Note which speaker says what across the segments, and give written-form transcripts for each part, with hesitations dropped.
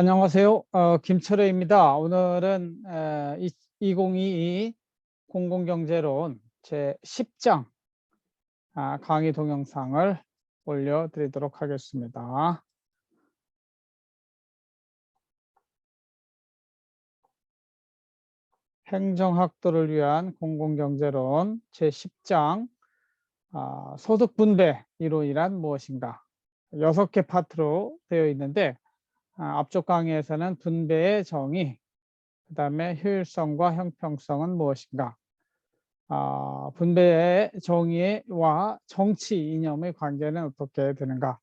Speaker 1: 안녕하세요. 김철회입니다. 오늘은 2022 공공경제론 제10장 강의 동영상을 올려드리도록 하겠습니다. 행정학도를 위한 공공경제론 제10장 소득분배 이론이란 무엇인가? 6개 파트로 되어 있는데 앞쪽 강의에서는 분배의 정의, 그 다음에 효율성과 형평성은 무엇인가? 분배의 정의와 정치 이념의 관계는 어떻게 되는가?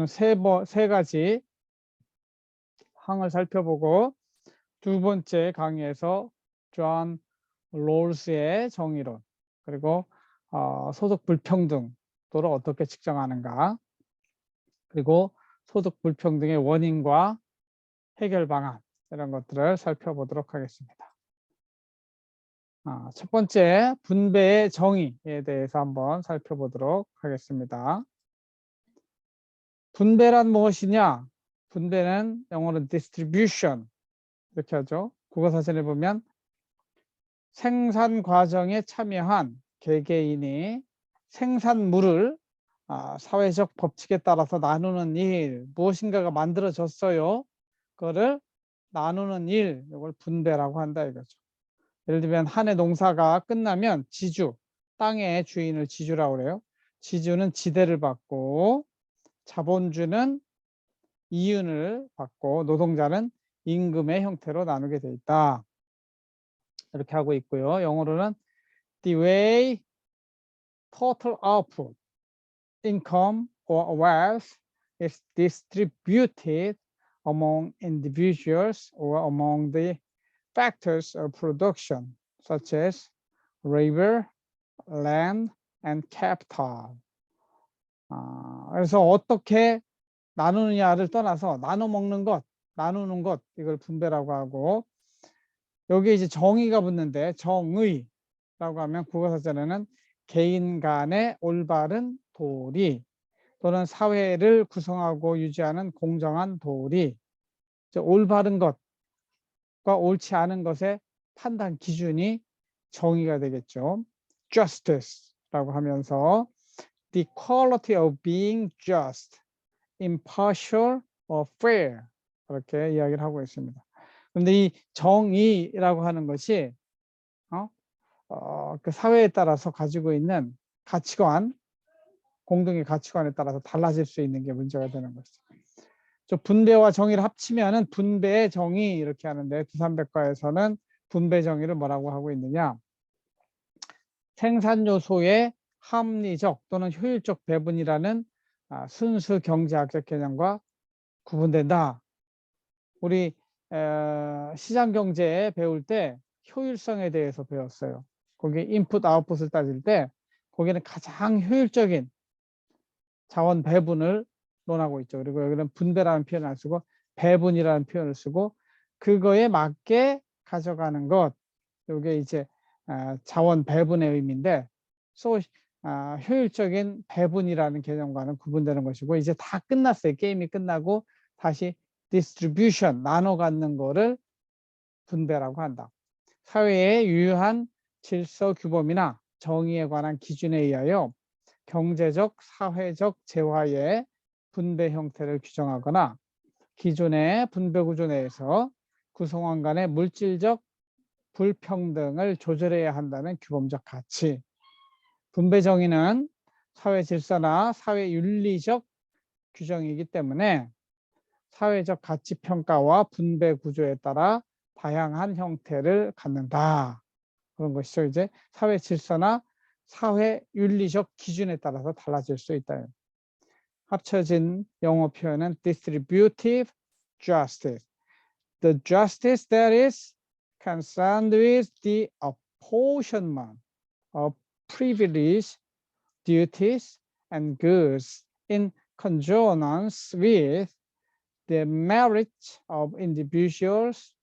Speaker 1: 세 가지 항을 살펴보고 두 번째 강의에서 존 롤스의 정의론, 그리고 소득 불평등도를 어떻게 측정하는가, 그리고 소득 불평등의 원인과 해결 방안, 이런 것들을 살펴보도록 하겠습니다. 첫 번째, 분배의 정의에 대해서 한번 살펴보도록 하겠습니다. 분배란 무엇이냐? 분배는 영어로 distribution 이렇게 하죠. 국어사전에 보면 생산 과정에 참여한 개개인이 생산물을 사회적 법칙에 따라서 나누는 일, 무엇인가가 만들어졌어요. 그거를 나누는 일, 이걸 분배라고 한다 이거죠. 예를 들면 한 해 농사가 끝나면 지주, 땅의 주인을 지주라고 그래요. 지주는 지대를 받고 자본주는 이윤을 받고 노동자는 임금의 형태로 나누게 돼 있다. 이렇게 하고 있고요. 영어로는 the way total output, income or wealth is distributed among individuals or among the factors of production such as labor, land, and capital. 그래서 어떻게 나누느냐를 떠나서 나눠 먹는 것, 나누는 것, 이걸 분배라고 하고, 여기 이제 정의가 붙는데 정의라고 하면 국어사전에는 개인 간의 올바른 도리 또는 사회를 구성하고 유지하는 공정한 도리, 올바른 것과 옳지 않은 것의 판단 기준이 정의가 되겠죠. justice라고 하면서 the quality of being just, impartial or fair, 그렇게 이야기를 하고 있습니다. 그런데 이 정의라고 하는 것이 그 사회에 따라서 가지고 있는 가치관, 공동의 가치관에 따라서 달라질 수 있는 게 문제가 되는 것이죠. 분배와 정의를 합치면은 분배의 정의 이렇게 하는데 두산백과에서는 분배 정의를 뭐라고 하고 있느냐? 생산 요소의 합리적 또는 효율적 배분이라는 순수 경제학적 개념과 구분된다. 우리 시장 경제에 배울 때 효율성에 대해서 배웠어요. 거기 인풋 아웃풋을 따질 때 거기는 가장 효율적인 자원 배분을 논하고 있죠. 그리고 여기는 분배라는 표현을 안 쓰고 배분이라는 표현을 쓰고 그거에 맞게 가져가는 것, 이게 이제 자원 배분의 의미인데 효율적인 배분이라는 개념과는 구분되는 것이고, 이제 다 끝났어요. 게임이 끝나고 다시 디스트리뷰션, 나눠 갖는 거를 분배라고 한다. 사회의 유효한 질서 규범이나 정의에 관한 기준에 의하여 경제적, 사회적 재화의 분배 형태를 규정하거나 기존의 분배 구조 내에서 구성원 간의 물질적 불평등을 조절해야 한다는 규범적 가치. 분배 정의는 사회 질서나 사회 윤리적 규정이기 때문에 사회적 가치 평가와 분배 구조에 따라 다양한 형태를 갖는다. 그런 것이죠. 이제 사회 질서나 사회 윤리적 기준에 따라서 달라질 수 있다. 합쳐진 영어 표현은 distributive justice. The justice that is concerned with the apportionment of privilege, duties, and goods in conjunction with the merits of individuals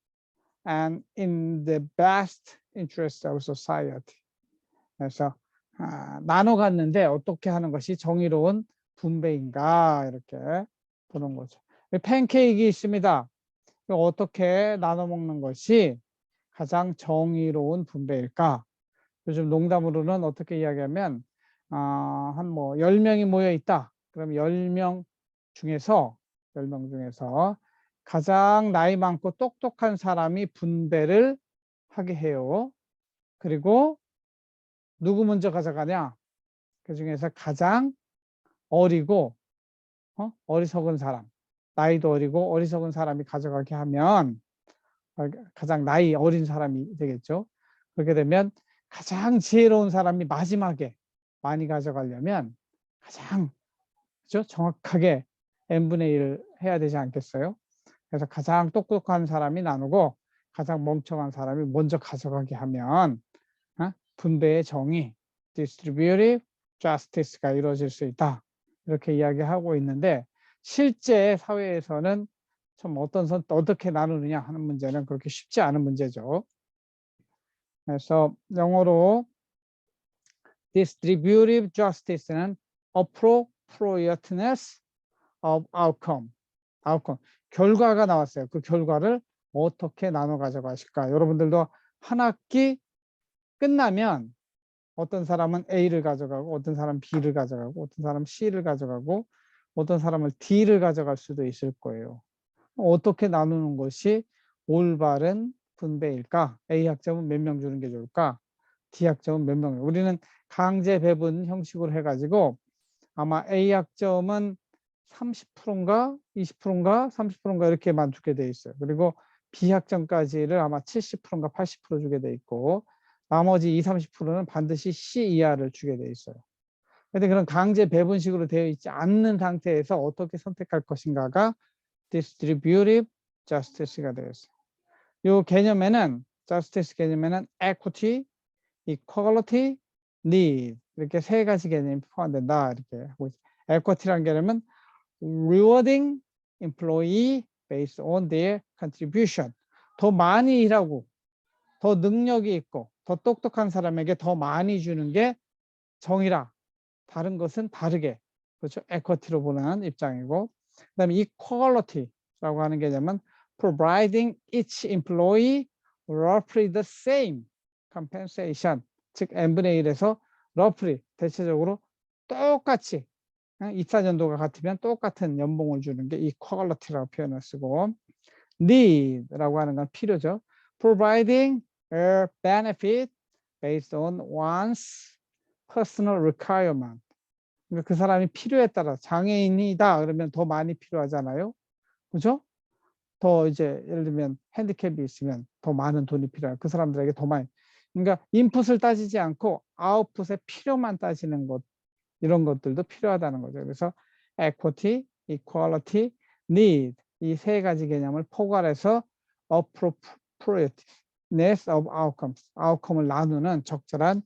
Speaker 1: and in the best interest of society. 그래서 나눠 갔는데 어떻게 하는 것이 정의로운 분배인가, 이렇게 보는 거죠. 팬케이크 있습니다. 어떻게 나눠 먹는 것이 가장 정의로운 분배일까? 요즘 농담으로는 어떻게 이야기하면 한 뭐 10명이 모여 있다. 그럼 10명 중에서 10명 중에서 가장 나이 많고 똑똑한 사람이 분배를 하게 해요. 그리고 누구 먼저 가져가냐? 그 중에서 가장 어리고 어리석은 사람, 나이도 어리고 어리석은 사람이 가져가게 하면 가장 나이 어린 사람이 되겠죠. 그렇게 되면 가장 지혜로운 사람이 마지막에 많이 가져가려면 가장 그죠? 정확하게 n분의 1을 해야 되지 않겠어요? 그래서 가장 똑똑한 사람이 나누고 가장 멍청한 사람이 먼저 가져가게 하면 분배의 정의, distributive justice가 이루어질 수 있다. 이렇게 이야기하고 있는데 실제 사회에서는 좀 어떻게 나누느냐 하는 문제는 그렇게 쉽지 않은 문제죠. 그래서 영어로 distributive justice는 appropriateness of outcome. 결과가 나왔어요. 그 결과를 어떻게 나눠 가져가실까? 여러분들도 한 학기 끝나면 어떤 사람은 A를 가져가고 어떤 사람은 B를 가져가고 어떤 사람은 C를 가져가고 어떤 사람은 D를 가져갈 수도 있을 거예요. 어떻게 나누는 것이 올바른 분배일까? A 학점은 몇 명 주는 게 좋을까? D 학점은 몇 명? 우리는 강제 배분 형식으로 해가지고 아마 A 학점은 30%인가 20%인가 30%인가 이렇게만 주게 돼 있어요. 그리고 B 학점까지를 아마 70%인가 80% 주게 돼 있고 나머지 20, 30%는 반드시 C 이하를 주게 돼 있어요. 그런데 그런 강제 배분식으로 되어 있지 않는 상태에서 어떻게 선택할 것인가가 distributive justice가 되겠어요. 이 개념에는 justice 개념에는 equity, equality, need 이렇게 세 가지 개념이 포함된다 이렇게 하고 있어요. equity라는 개념은 rewarding employee based on their contribution. 더 많이 일하고 더 능력이 있고 더 똑똑한 사람에게 더 많이 주는 게 정의라. 다른 것은 다르게. 그렇죠? equity로 보는 입장이고 그다음에 equality라고 하는 개념은 providing each employee roughly the same compensation. 즉 n분의 1에서 roughly 대체적으로 똑같이 입사연도가 같으면 똑같은 연봉을 주는 게 equality라고 표현을 쓰고 need라고 하는 건 필요죠. providing a benefit based on one's personal requirement. 그러니까 그 사람이 필요에 따라 장애인이다 그러면 더 많이 필요하잖아요. 그죠? 더 이제 예를 들면 핸디캡이 있으면 더 많은 돈이 필요해요. 그 사람들에게 더 많이. 그러니까 인풋을 따지지 않고 아웃풋의 필요만 따지는 것 이런 것들도 필요하다는 거죠. 그래서 equity, equality, need 이 세 가지 개념을 포괄해서 appropriateness of outcomes, outcome을 나누는 적절한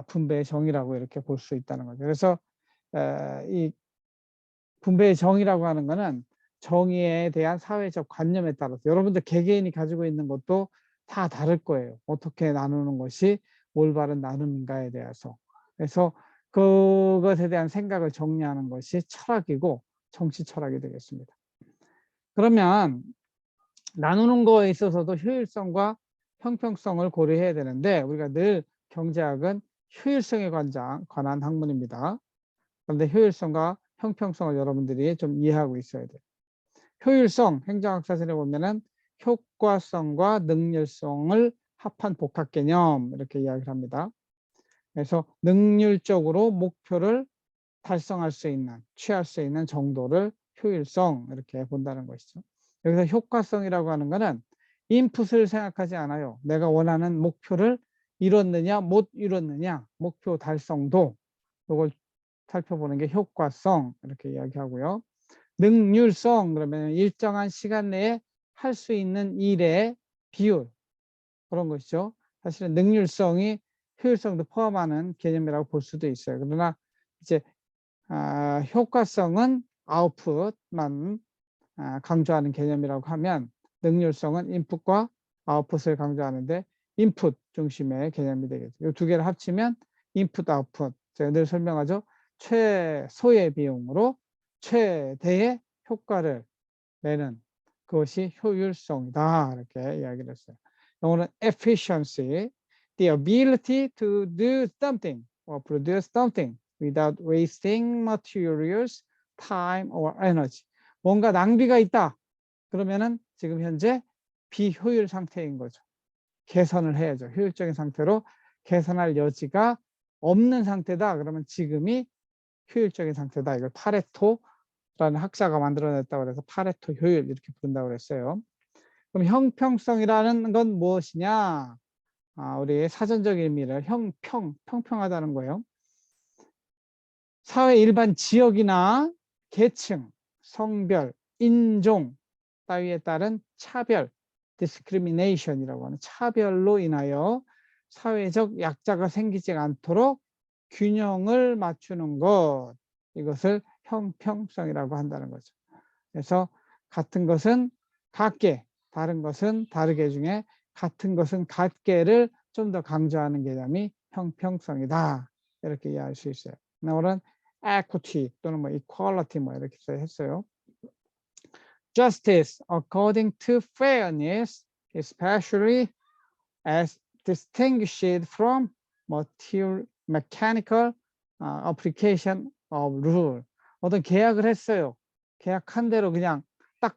Speaker 1: 분배의 정의라고 이렇게 볼 수 있다는 거죠. 그래서 이 분배의 정의라고 하는 거는 정의에 대한 사회적 관념에 따라서 여러분들 개개인이 가지고 있는 것도 다 다를 거예요. 어떻게 나누는 것이 올바른 나눔인가에 대해서. 그래서 그것에 대한 생각을 정리하는 것이 철학이고 정치 철학이 되겠습니다. 그러면 나누는 거에 있어서도 효율성과 형평성을 고려해야 되는데 우리가 늘 경제학은 효율성에 관한 학문입니다. 그런데 효율성과 형평성을 여러분들이 좀 이해하고 있어야 돼요. 효율성, 행정학사전에 보면은 효과성과 능률성을 합한 복합 개념 이렇게 이야기를 합니다. 그래서 능률적으로 목표를 달성할 수 있는, 취할 수 있는 정도를 효율성 이렇게 본다는 것이죠. 여기서 효과성이라고 하는 것은 인풋을 생각하지 않아요. 내가 원하는 목표를 이뤘느냐 못 이뤘느냐 목표 달성도 이걸 살펴보는 게 효과성 이렇게 이야기하고요. 능률성 그러면 일정한 시간 내에 할 수 있는 일의 비율 그런 것이죠. 사실은 능률성이 효율성도 포함하는 개념이라고 볼 수도 있어요. 그러나 이제 효과성은 아웃풋만 강조하는 개념이라고 하면 능률성은 인풋과 아웃풋을 강조하는데 인풋 중심의 개념이 되겠죠. 이 두 개를 합치면 인풋, 아웃풋. 제가 늘 설명하죠. 최소의 비용으로 최대의 효과를 내는 그것이 효율성이다. 이렇게 이야기를 했어요. 영어는 efficiency, the ability to do something or produce something without wasting materials, time or energy. 뭔가 낭비가 있다. 그러면은 지금 현재 비효율 상태인 거죠. 개선을 해야죠. 효율적인 상태로 개선할 여지가 없는 상태다. 그러면 지금이 효율적인 상태다. 이걸 파레토라는 학자가 만들어냈다고 해서 파레토 효율 이렇게 부른다고 그랬어요. 그럼 형평성이라는 건 무엇이냐? 우리 사전적 의미를 평평하다는 거예요. 사회 일반 지역이나 계층, 성별, 인종 따위에 따른 차별, discrimination이라고 하는 차별로 인하여 사회적 약자가 생기지 않도록 균형을 맞추는 것, 이것을 형평성이라고 한다는 거죠. 그래서 같은 것은 같게, 다른 것은 다르게 중에 같은 것은 같게를 좀 더 강조하는 개념이 형평성이다. 이렇게 이해할 수 있어요. 오늘은 equity 또는 뭐 equality 뭐 이렇게 했어요. Justice according to fairness, especially as distinguished from mechanical application of rule. 어떤 계약을 했어요. 계약한 대로 그냥 딱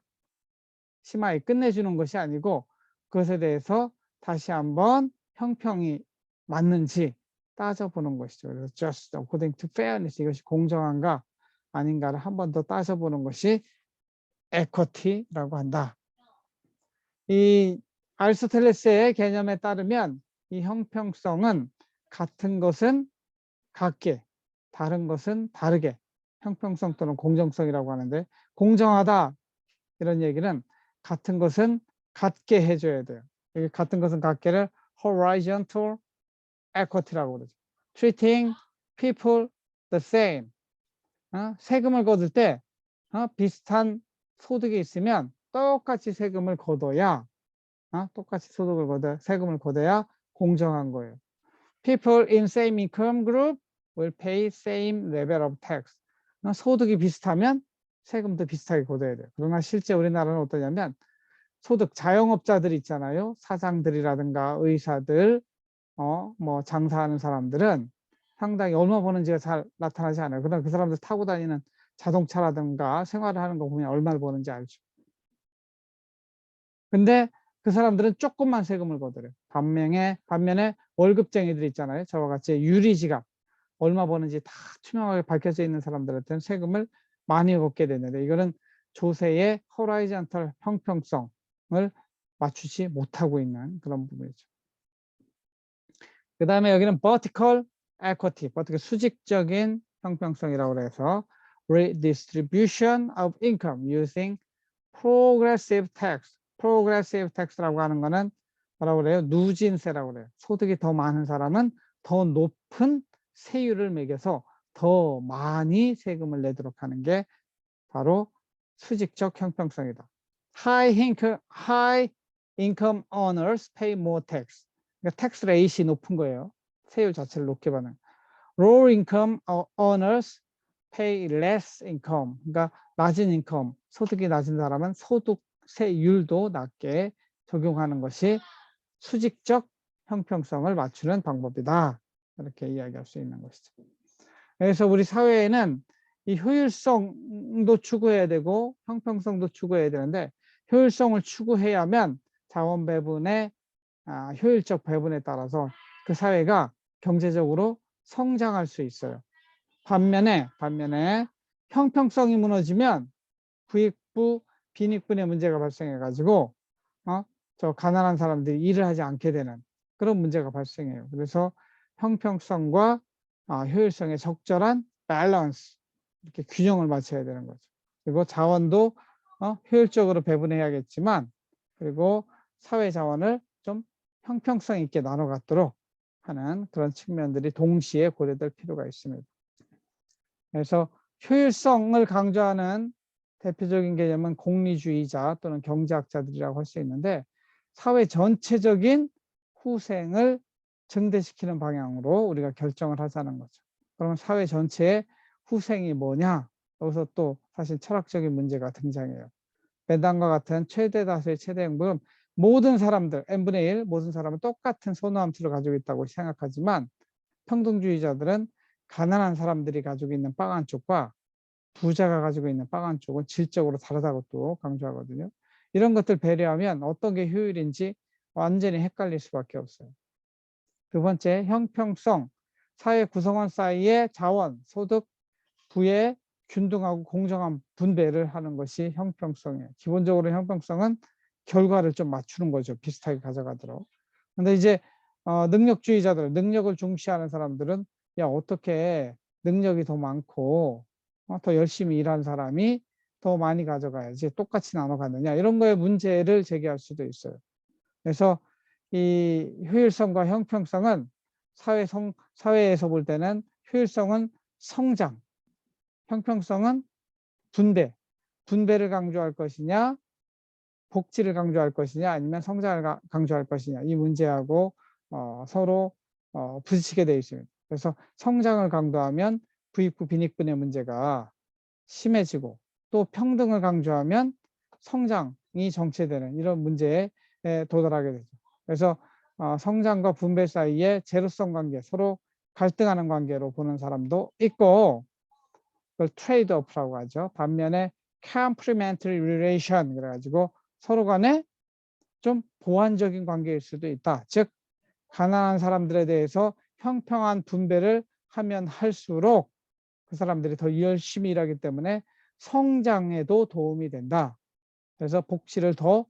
Speaker 1: 심하게 끝내주는 것이 아니고 그것에 대해서 다시 한번 형평이 맞는지 따져보는 것이죠. 그래서 just according to fairness, 이것이 공정한가 아닌가를 한 번 더 따져보는 것이 equity라고 한다. 이 아리스토텔레스의 개념에 따르면 이 형평성은 같은 것은 같게, 다른 것은 다르게, 형평성 또는 공정성이라고 하는데, 공정하다 이런 얘기는 같은 것은 같게 해줘야 돼요. 같은 것은 같게를 horizontal equity라고 그러죠. treating people the same. 세금을 거둘 때 비슷한 소득이 있으면 똑같이 세금을 거둬야 세금을 거둬야 공정한 거예요. People in same income group will pay same level of tax. 소득이 비슷하면 세금도 비슷하게 거둬야 돼요. 그러나 실제 우리나라는 어떠냐면 소득 자영업자들 있잖아요. 사장들이라든가 의사들, 뭐 장사하는 사람들은 상당히 얼마 버는지가 잘 나타나지 않아요. 그러나 그 사람들 타고 다니는 자동차라든가 생활을 하는 거 보면 얼마를 버는지 알죠. 근데 그 사람들은 조금만 세금을 거둬요. 반면에 월급쟁이들 있잖아요. 저와 같이 유리지갑 얼마 버는지 다 투명하게 밝혀져 있는 사람들한테는 세금을 많이 걷게 되는데 이거는 조세의 호라이즌탈 형평성을 맞추지 못하고 있는 그런 부분이죠. 그 다음에 여기는 vertical equity, 수직적인 형평성이라고 해서 redistribution of income using progressive tax라고 하는 거는 뭐라고 그래요? 누진세라고 그래요. 소득이 더 많은 사람은 더 높은 세율을 매겨서 더 많이 세금을 내도록 하는 게 바로 수직적 형평성이다. High income earners pay more tax. 그러니까 텍스 레이시 높은 거예요. 세율 자체를 높게 받는. Low income earners pay less income. 그러니까 낮은 인컴, 소득이 낮은 사람은 소득세율도 낮게 적용하는 것이 수직적 형평성을 맞추는 방법이다. 이렇게 이야기할 수 있는 것이죠. 그래서 우리 사회에는 이 효율성도 추구해야 되고 형평성도 추구해야 되는데 효율성을 추구해야만 자원 배분의 효율적 배분에 따라서 그 사회가 경제적으로 성장할 수 있어요. 반면에 형평성이 무너지면 부익부, 빈익분의 문제가 발생해 가지고 저 가난한 사람들이 일을 하지 않게 되는 그런 문제가 발생해요. 그래서 형평성과 효율성의 적절한 밸런스, 이렇게 균형을 맞춰야 되는 거죠. 그리고 자원도 효율적으로 배분해야겠지만 그리고 사회 자원을 좀 형평성 있게 나눠 갖도록 하는 그런 측면들이 동시에 고려될 필요가 있습니다. 그래서 효율성을 강조하는 대표적인 개념은 공리주의자 또는 경제학자들이라고 할 수 있는데 사회 전체적인 후생을 증대시키는 방향으로 우리가 결정을 하자는 거죠. 그러면 사회 전체의 후생이 뭐냐? 여기서 또 사실 철학적인 문제가 등장해요. 벤담과 같은 최대 다수의 최대 행복은 모든 사람들, n분의 1, 모든 사람은 똑같은 선호함수를 가지고 있다고 생각하지만 평등주의자들은 가난한 사람들이 가지고 있는 빵 한쪽과 부자가 가지고 있는 빵 한쪽은 질적으로 다르다고 또 강조하거든요. 이런 것들 배려하면 어떤 게 효율인지 완전히 헷갈릴 수밖에 없어요. 두 번째, 형평성. 사회 구성원 사이의 자원, 소득, 부의 균등하고 공정한 분배를 하는 것이 형평성이에요. 기본적으로 형평성은 결과를 좀 맞추는 거죠. 비슷하게 가져가도록. 근데 이제 능력주의자들, 능력을 중시하는 사람들은 야, 어떻게 능력이 더 많고 더 열심히 일한 사람이 더 많이 가져가야지 똑같이 나눠 가느냐 이런 거에 문제를 제기할 수도 있어요. 그래서 이 효율성과 형평성은 사회에서 볼 때는 효율성은 성장, 형평성은 분배를 강조할 것이냐, 복지를 강조할 것이냐, 아니면 성장을 강조할 것이냐 이 문제하고 서로 부딪히게 되어 있습니다. 그래서 성장을 강조하면 부익부 빈익분의 문제가 심해지고 또 평등을 강조하면 성장이 정체되는 이런 문제에 도달하게 되죠. 그래서 성장과 분배 사이에 제로성 관계, 서로 갈등하는 관계로 보는 사람도 있고 그걸 트레이드 오프라고 하죠. 반면에 complementary relation 그래가지고 서로 간에 좀 보완적인 관계일 수도 있다. 즉 가난한 사람들에 대해서 평평한 분배를 하면 할수록 그 사람들이 더 열심히 일하기 때문에 성장에도 도움이 된다. 그래서 복지를 더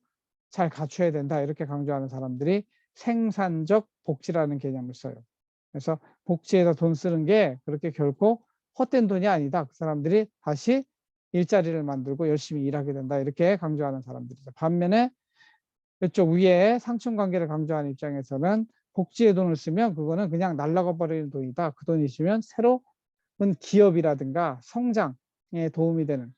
Speaker 1: 잘 갖춰야 된다. 이렇게 강조하는 사람들이 생산적 복지라는 개념을 써요. 그래서 복지에다 돈 쓰는 게 그렇게 결코 헛된 돈이 아니다. 그 사람들이 다시 일자리를 만들고 열심히 일하게 된다. 이렇게 강조하는 사람들이죠. 반면에 이쪽 위에 상층관계를 강조하는 입장에서는 복지에 돈을 쓰면 그거는 그냥 날라가 버리는 돈이다. 그 돈이 있으면 새로운 기업이라든가 성장에 도움이 되는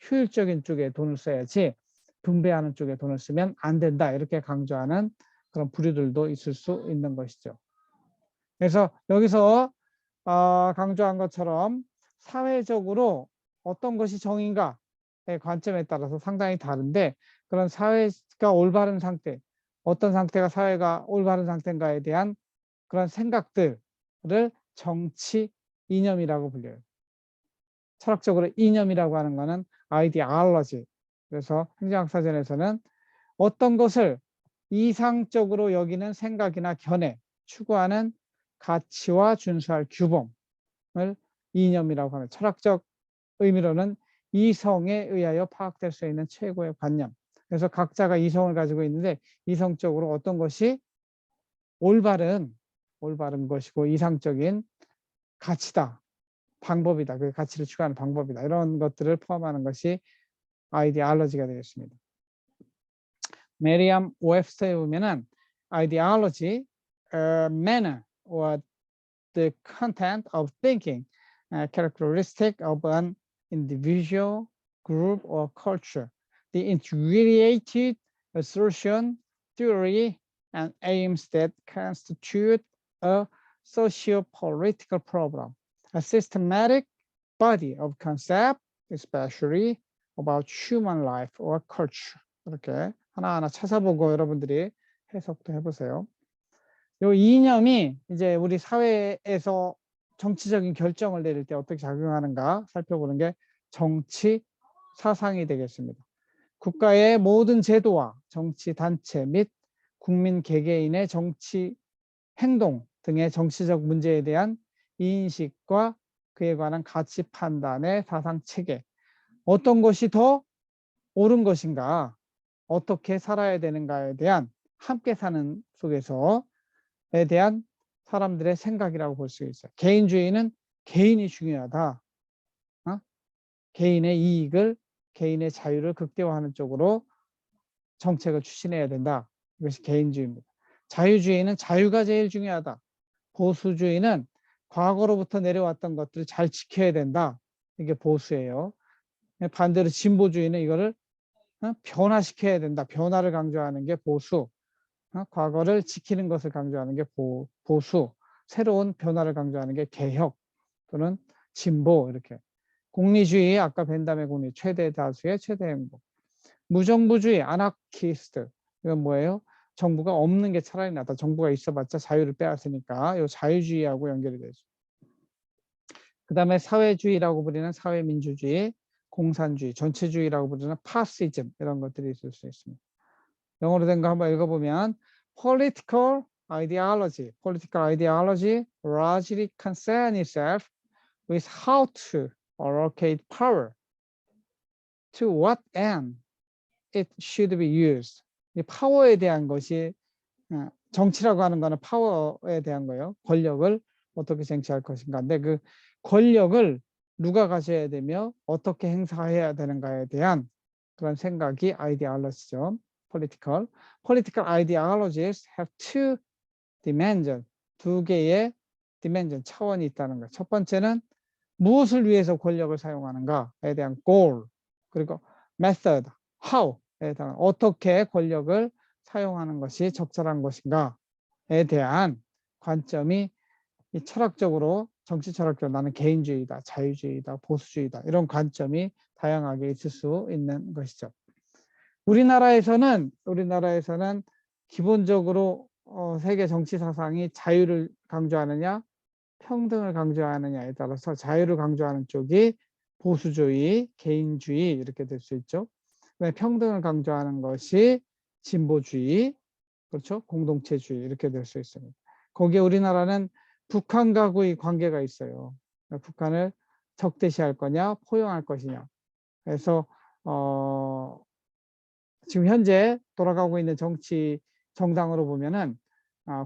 Speaker 1: 효율적인 쪽에 돈을 써야지 분배하는 쪽에 돈을 쓰면 안 된다. 이렇게 강조하는 그런 부류들도 있을 수 있는 것이죠. 그래서 여기서 강조한 것처럼 사회적으로 어떤 것이 정의인가의 관점에 따라서 상당히 다른데 그런 사회가 올바른 상태, 어떤 상태가 사회가 올바른 상태인가에 대한 그런 생각들을 정치 이념이라고 불려요. 철학적으로 이념이라고 하는 것은 아이디올로지. 그래서 행정학사전에서는 어떤 것을 이상적으로 여기는 생각이나 견해, 추구하는 가치와 준수할 규범을 이념이라고 하는 철학적 의미로는 이성에 의하여 파악될 수 있는 최고의 관념. 그래서 각자가 이성을 가지고 있는데 이성적으로 어떤 것이 올바른 것이고 이상적인 가치다. 방법이다. 그 가치를 추구하는 방법이다. 이런 것들을 포함하는 것이 아이디올로지가 되겠습니다. 메리엄 웹스터에 보면은 ideology, manner or the content of thinking, characteristic of an individual, group or culture, the integrated assertion, theory, and aims that constitute a socio-political problem, a systematic body of concept, especially about human life or culture. 이렇게 하나하나 찾아보고 여러분들이 해석도 해보세요. 이 이념이 이제 우리 사회에서 정치적인 결정을 내릴 때 어떻게 작용하는가 살펴보는 게 정치 사상이 되겠습니다. 국가의 모든 제도와 정치 단체 및 국민 개개인의 정치 행동 등의 정치적 문제에 대한 인식과 그에 관한 가치 판단의 사상 체계, 어떤 것이 더 옳은 것인가, 어떻게 살아야 되는가에 대한 함께 사는 속에서에 대한 사람들의 생각이라고 볼 수 있어요. 개인주의는 개인이 중요하다. 개인의 이익을, 개인의 자유를 극대화하는 쪽으로 정책을 추진해야 된다. 이것이 개인주의입니다. 자유주의는 자유가 제일 중요하다. 보수주의는 과거로부터 내려왔던 것들을 잘 지켜야 된다. 이게 보수예요. 반대로 진보주의는 이거를 변화시켜야 된다. 변화를 강조하는 게 보수. 과거를 지키는 것을 강조하는 게 보수. 새로운 변화를 강조하는 게 개혁 또는 진보. 이렇게 공리주의, 아까 벤담의 공리, 최대 다수의 최대 행복. 무정부주의, 아나키스트. 이건 뭐예요? 정부가 없는 게 차라리 낫다. 정부가 있어봤자 자유를 빼앗으니까 이 자유주의하고 연결이 되죠. 그 다음에 사회주의라고 부르는 사회민주주의, 공산주의, 전체주의라고 부르는 파시즘 이런 것들이 있을 수 있습니다. 영어로 된 거 한번 읽어보면 political ideology largely concern itself with how to allocate power to what end it should be used. 이 파워에 대한 것이 정치라고 하는 거는 파워에 대한 거예요. 권력을 어떻게 쟁취할 것인가. 근데 그 권력을 누가 가져야 되며 어떻게 행사해야 되는가에 대한 그런 생각이 아이디올로지죠. Political ideologies have two dimensions. 두 개의 dimension, 차원이 있다는 거예요. 첫 번째는 무엇을 위해서 권력을 사용하는가에 대한 goal, 그리고 method, how에 대한 어떻게 권력을 사용하는 것이 적절한 것인가에 대한 관점이 이 철학적으로 정치 철학적으로 나는 개인주의다, 자유주의다, 보수주의다 이런 관점이 다양하게 있을 수 있는 것이죠. 우리나라에서는 기본적으로 세계 정치 사상이 자유를 강조하느냐 평등을 강조하느냐에 따라서 자유를 강조하는 쪽이 보수주의, 개인주의 이렇게 될 수 있죠. 평등을 강조하는 것이 진보주의, 그렇죠? 공동체주의 이렇게 될 수 있습니다. 거기에 우리나라는 북한과의 관계가 있어요. 북한을 적대시할 거냐, 포용할 것이냐. 그래서 지금 현재 돌아가고 있는 정치 정당으로 보면은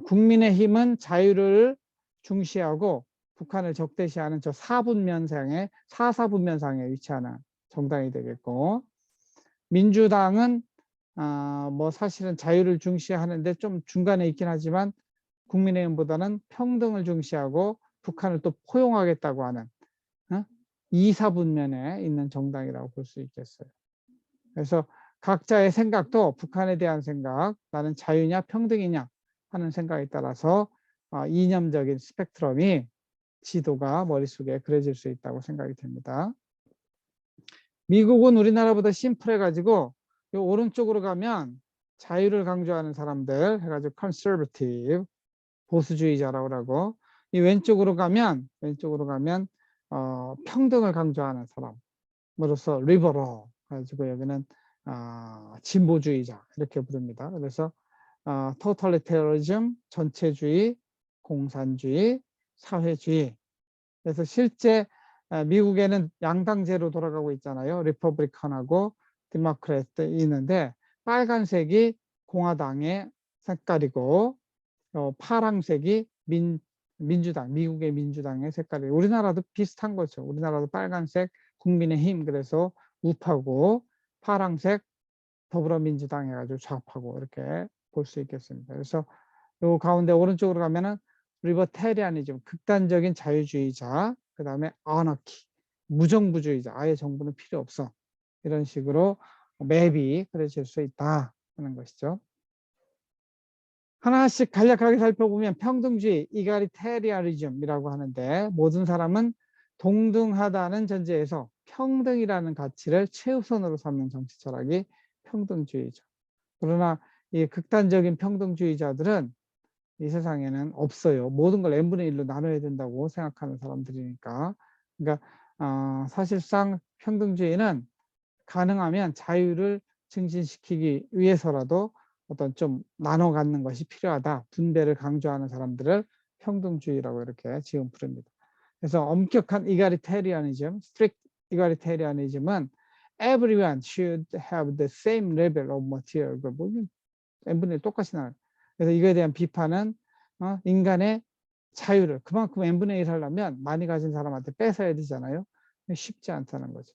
Speaker 1: 국민의힘은 자유를 중시하고 북한을 적대시하는 저 사분면상에 위치하는 정당이 되겠고, 민주당은 뭐 사실은 자유를 중시하는데 좀 중간에 있긴 하지만 국민의힘보다는 평등을 중시하고 북한을 또 포용하겠다고 하는 이사분면에 있는 정당이라고 볼 수 있겠어요. 그래서 각자의 생각도 북한에 대한 생각, 나는 자유냐 평등이냐 하는 생각에 따라서 이념적인 스펙트럼이 지도가 머릿속에 그려질 수 있다고 생각이 됩니다. 미국은 우리나라보다 심플해가지고 요 오른쪽으로 가면 자유를 강조하는 사람들 해가지고 conservative, 보수주의자라고 하고, 이 왼쪽으로 가면 평등을 강조하는 사람으로서 liberal 가지고 여기는 진보주의자 이렇게 부릅니다. 그래서 totalitarianism, 전체주의, 공산주의, 사회주의. 그래서 실제 미국에는 양당제로 돌아가고 있잖아요. 리퍼블리칸하고 디모크래트 있는데 빨간색이 공화당의 색깔이고 파란색이 민주당, 미국의 민주당의 색깔이에요. 우리나라도 비슷한 거죠. 우리나라도 빨간색 국민의힘 그래서 우파고 파란색 더불어민주당 해가지고 좌파고 이렇게 볼 수 있겠습니다. 그래서 요 가운데 오른쪽으로 가면은 리버테리아니즘, 극단적인 자유주의자, 그 다음에 아나키, 무정부주의자, 아예 정부는 필요 없어. 이런 식으로 맵이 그려질 수 있다 하는 것이죠. 하나씩 간략하게 살펴보면 평등주의, 이가리테리아니즘이라고 하는데 모든 사람은 동등하다는 전제에서 평등이라는 가치를 최우선으로 삼는 정치 철학이 평등주의죠. 그러나 이 극단적인 평등주의자들은 이 세상에는 없어요. 모든 걸 n분의 1로 나눠야 된다고 생각하는 사람들이니까. 그러니까 사실상 평등주의는 가능하면 자유를 증진시키기 위해서라도 어떤 좀 나눠 갖는 것이 필요하다. 분배를 강조하는 사람들을 평등주의라고 이렇게 지금 부릅니다. 그래서 엄격한 이가리테리아니즘, strict egalitarianism은 everyone should have the same level of material. 뭐 n분의 1 똑같이 나눠. 그래서 이거에 대한 비판은 인간의 자유를 그만큼 n분의 1 하려면 많이 가진 사람한테 뺏어야 되잖아요. 쉽지 않다는 거죠.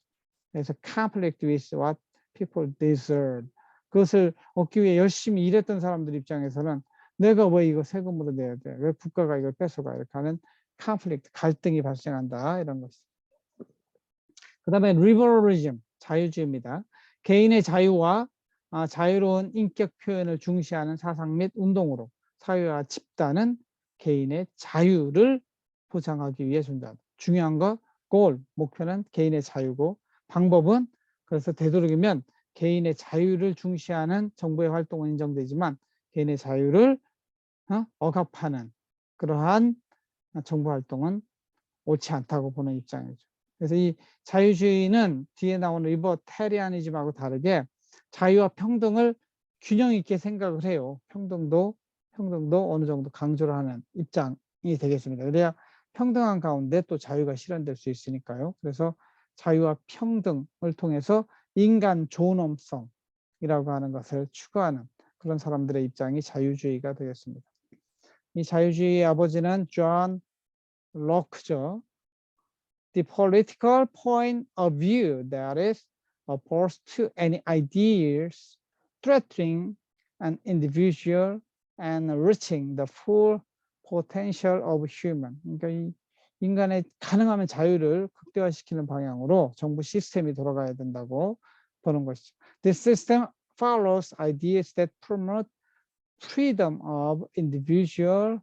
Speaker 1: 그래서 conflict with what people deserve. 그것을 얻기 위해 열심히 일했던 사람들 입장에서는 내가 왜 이거 세금으로 내야 돼? 왜 국가가 이걸 뺏어가? 이렇게 하는 conflict, 갈등이 발생한다. 이런 것이죠. 그 다음에 liberalism, 자유주의입니다. 개인의 자유와 자유로운 인격 표현을 중시하는 사상 및 운동으로 사회와 집단은 개인의 자유를 보장하기 위해 존재한다. 중요한 거, goal, 목표는 개인의 자유고 방법은 그래서 되도록이면 개인의 자유를 중시하는 정부의 활동은 인정되지만 개인의 자유를 억압하는 그러한 정부 활동은 옳지 않다고 보는 입장이죠. 그래서 이 자유주의는 뒤에 나오는 리버테리아니즘하고 다르게 자유와 평등을 균형 있게 생각을 해요. 평등도 어느 정도 강조를 하는 입장이 되겠습니다. 그래야 평등한 가운데 또 자유가 실현될 수 있으니까요. 그래서 자유와 평등을 통해서 인간 존엄성이라고 하는 것을 추구하는 그런 사람들의 입장이 자유주의가 되겠습니다. 이 자유주의의 아버지는 존 록크죠. The political point of view that is opposed to any ideas threatening an individual and reaching the full potential of human. 그러니까 이 인간의 가능하면 자유를 극대화시키는 방향으로 정부 시스템이 돌아가야 된다고 보는 것이죠. This system follows ideas that promote freedom of individual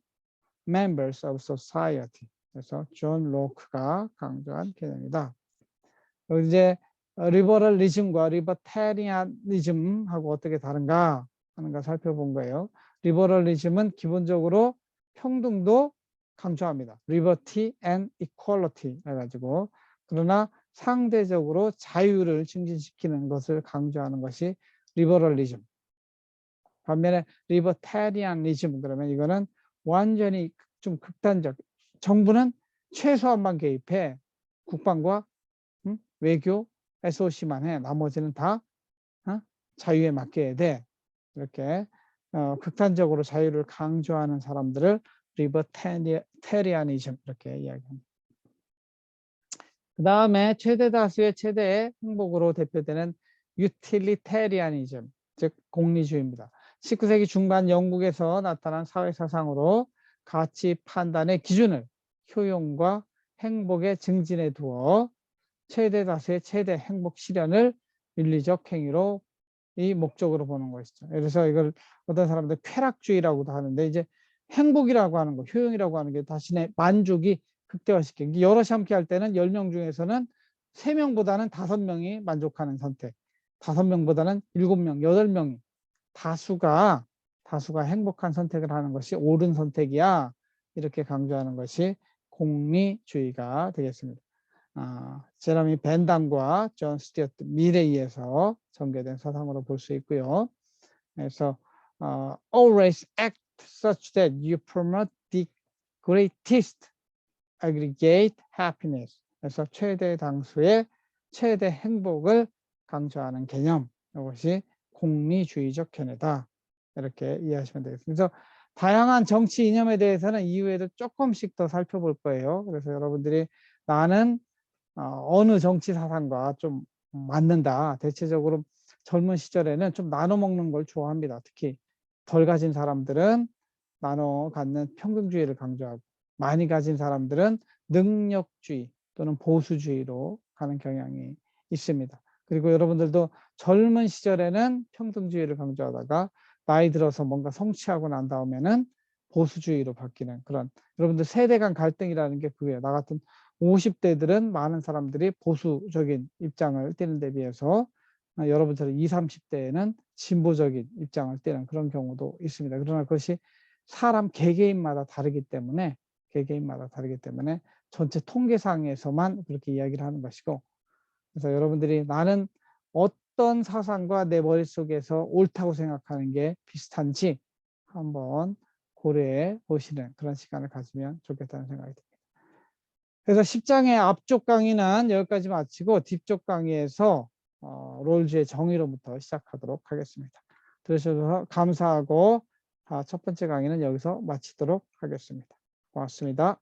Speaker 1: members of society. 그래서 존 로크가 강조한 개념이다. 여기 이제 리버럴리즘과 리버테리아니즘하고 어떻게 다른가 하는 걸 살펴본 거예요. 리버럴리즘은 기본적으로 평등도 강조합니다. Liberty and equality 해가지고 그러나 상대적으로 자유를 증진시키는 것을 강조하는 것이 리버럴리즘. 반면에 리버테리아니즘 그러면 이거는 완전히 좀 극단적. 정부는 최소한만 개입해 국방과 외교, SOC만 해. 나머지는 다 자유에 맡겨야 돼. 이렇게 극단적으로 자유를 강조하는 사람들을 리버테리아니즘 이렇게 이야기합니다. 그 다음에 최대 다수의 최대의 행복으로 대표되는 유틸리테리아니즘, 즉 공리주의입니다. 19세기 중반 영국에서 나타난 사회사상으로 가치 판단의 기준을 효용과 행복의 증진에 두어 최대 다수의 최대 행복 실현을 윤리적 행위로 이 목적으로 보는 것이죠. 그래서 이걸 어떤 사람들 쾌락주의라고도 하는데 이제 행복이라고 하는 거, 효용이라고 하는 게 자신의 만족이 극대화시키는 여럿이 함께 할 때는 10명 중에서는 3명보다는 5명이 만족하는 선택, 5명보다는 7명, 8명이 다수가 행복한 선택을 하는 것이 옳은 선택이야. 이렇게 강조하는 것이 공리주의가 되겠습니다. 제러미 벤담과 존 스튜어트 밀에 의해서 전개된 사상으로 볼 수 있고요. 그래서 always act such that you promote the greatest aggregate happiness. 그래서 최대 당수의 최대 행복을 강조하는 개념. 이것이 공리주의적 견해다. 이렇게 이해하시면 되겠습니다. 그래서 다양한 정치 이념에 대해서는 이후에도 조금씩 더 살펴볼 거예요. 그래서 여러분들이 나는 어느 정치 사상과 좀 맞는다. 대체적으로 젊은 시절에는 좀 나눠 먹는 걸 좋아합니다. 특히 덜 가진 사람들은 나눠 갖는 평등주의를 강조하고 많이 가진 사람들은 능력주의 또는 보수주의로 가는 경향이 있습니다. 그리고 여러분들도 젊은 시절에는 평등주의를 강조하다가 나이 들어서 뭔가 성취하고 난 다음에는 보수주의로 바뀌는 그런 여러분들 세대 간 갈등이라는 게 그거예요. 나 같은 50대들은 많은 사람들이 보수적인 입장을 띠는 데 비해서 여러분처럼 20, 30대에는 진보적인 입장을 띠는 그런 경우도 있습니다. 그러나 그것이 사람 개개인마다 다르기 때문에 전체 통계상에서만 그렇게 이야기를 하는 것이고 그래서 여러분들이 나는 어떤 사상과 내 머릿속에서 옳다고 생각하는 게 비슷한지 한번 고려해 보시는 그런 시간을 가지면 좋겠다는 생각이 듭니다. 그래서 10장의 앞쪽 강의는 여기까지 마치고 뒤쪽 강의에서 롤즈의 정의로부터 시작하도록 하겠습니다. 들으셔서 감사하고 첫 번째 강의는 여기서 마치도록 하겠습니다. 고맙습니다.